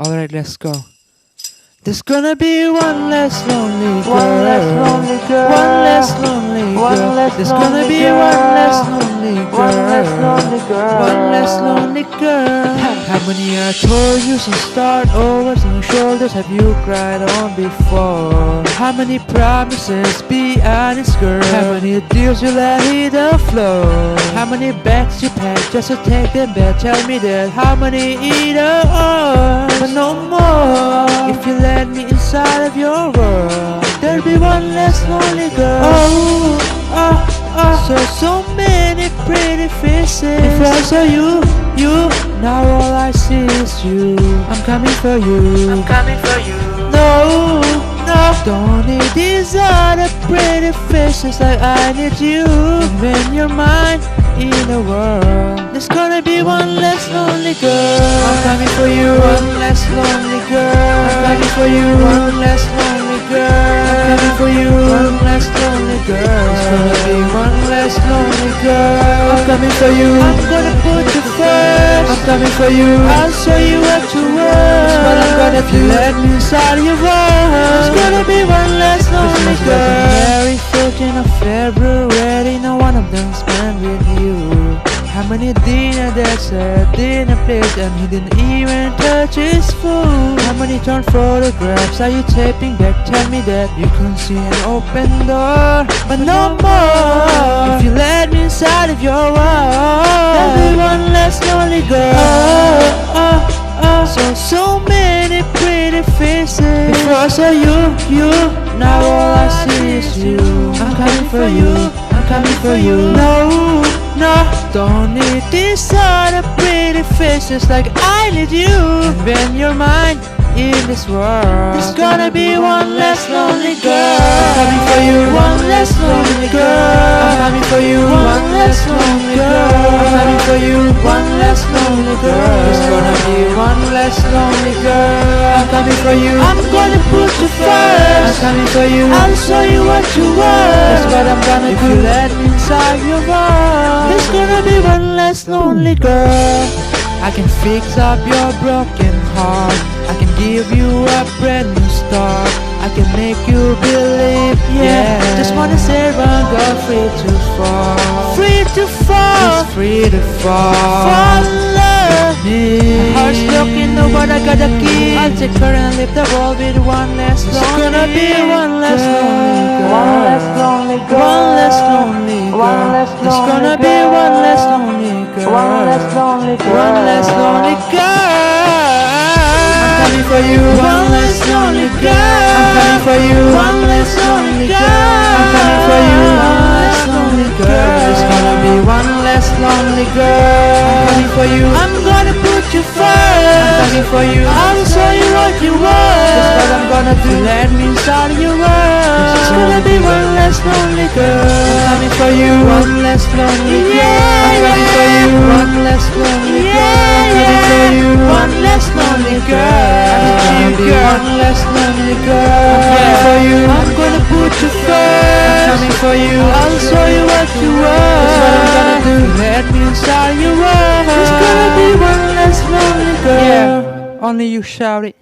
Alright, let's go. There's gonna be one less lonely girl. One less lonely girl. One less lonely One girl. less There's gonna lonely be girl. one less lonely girl. One less lonely girl. One less lonely girl. How many I told you since start over some shoulders have you cried on before? How many promises, be honest girl? How many deals you let hit the floor? How many bags you packed just to take them back? Tell me that. How many either or? But no more. If you let me inside of your world, there'll be one less lonely girl. So many pretty faces. If I saw you, now all I see is you. I'm coming for you. I'm coming for you. No, don't need these other pretty faces like I need you. And when you're mine in the world, there's gonna be one less lonely girl. I'm coming for you. One less lonely girl. I'm coming for you. One less lonely girl. I'm coming for you. One less lonely girl. There's gonna be one less lonely girl. I'm coming for you. I'm gonna put you first. I'm coming for you. I'll show you what you want. But I'm gonna if you let me inside your world. There's gonna be one less lonely girl. January, 14th of February, no one of them spent with you. How many dinner that's a dinner place and he didn't even touch his food? How many torn photographs are you taping back? Tell me that you can see an open door, but no more. If you let me inside of your world, there'll be one less lonely girl. So many pretty faces. Before I saw you, now all I see is you. I'm coming for you. I'm coming for you. No, don't need these other pretty faces like I need you. And when you're mine in this world, there's gonna be one less lonely girl. I'm coming for you. One less lonely girl. I'm coming for you. One less lonely girl. I'm coming for you. One less lonely girl. There's gonna be one less lonely girl. I'm coming for you. I'm gonna put you first. I'm coming for you. I'll show you what you want. That's what I'm gonna do. If you let me inside your world, there's gonna be one less lonely girl. I can fix up your broken heart. I can give you a brand new start. I can make you believe, yeah. Just wanna say run, go free to fall. Free to fall. It's free to fall. Follow me. Heart's broken, no, but I got a key. I'll take her and leave the world with one less lonely. It's gonna be one less lonely girl. One less lonely girl. One less lonely girl. One less lonely It's gonna be girl. one less lonely girl. One less lonely girl. One less lonely girl. I'm coming for you. One less lonely girl. I'm coming for you. One less lonely girl. I'm coming for you. One less lonely girl. There's gonna be one less lonely girl. I'm coming for you. I'm gonna put you first. I'm coming for you. I'll show you what you want. That's what I'm gonna do. Let me inside your world. There's gonna be one less lonely girl. I'm coming for you. One less lonely girl. I'm coming for you. One less lonely girl. I'm coming for you. One less lonely girl. I'm one less lonely girl. I'm coming for you. I'm gonna put you first. I'm coming for you. I'll show you what you want. That's what I'm gonna do. Let me inside your world. There's gonna be one less lonely girl. Yeah, only you shout it.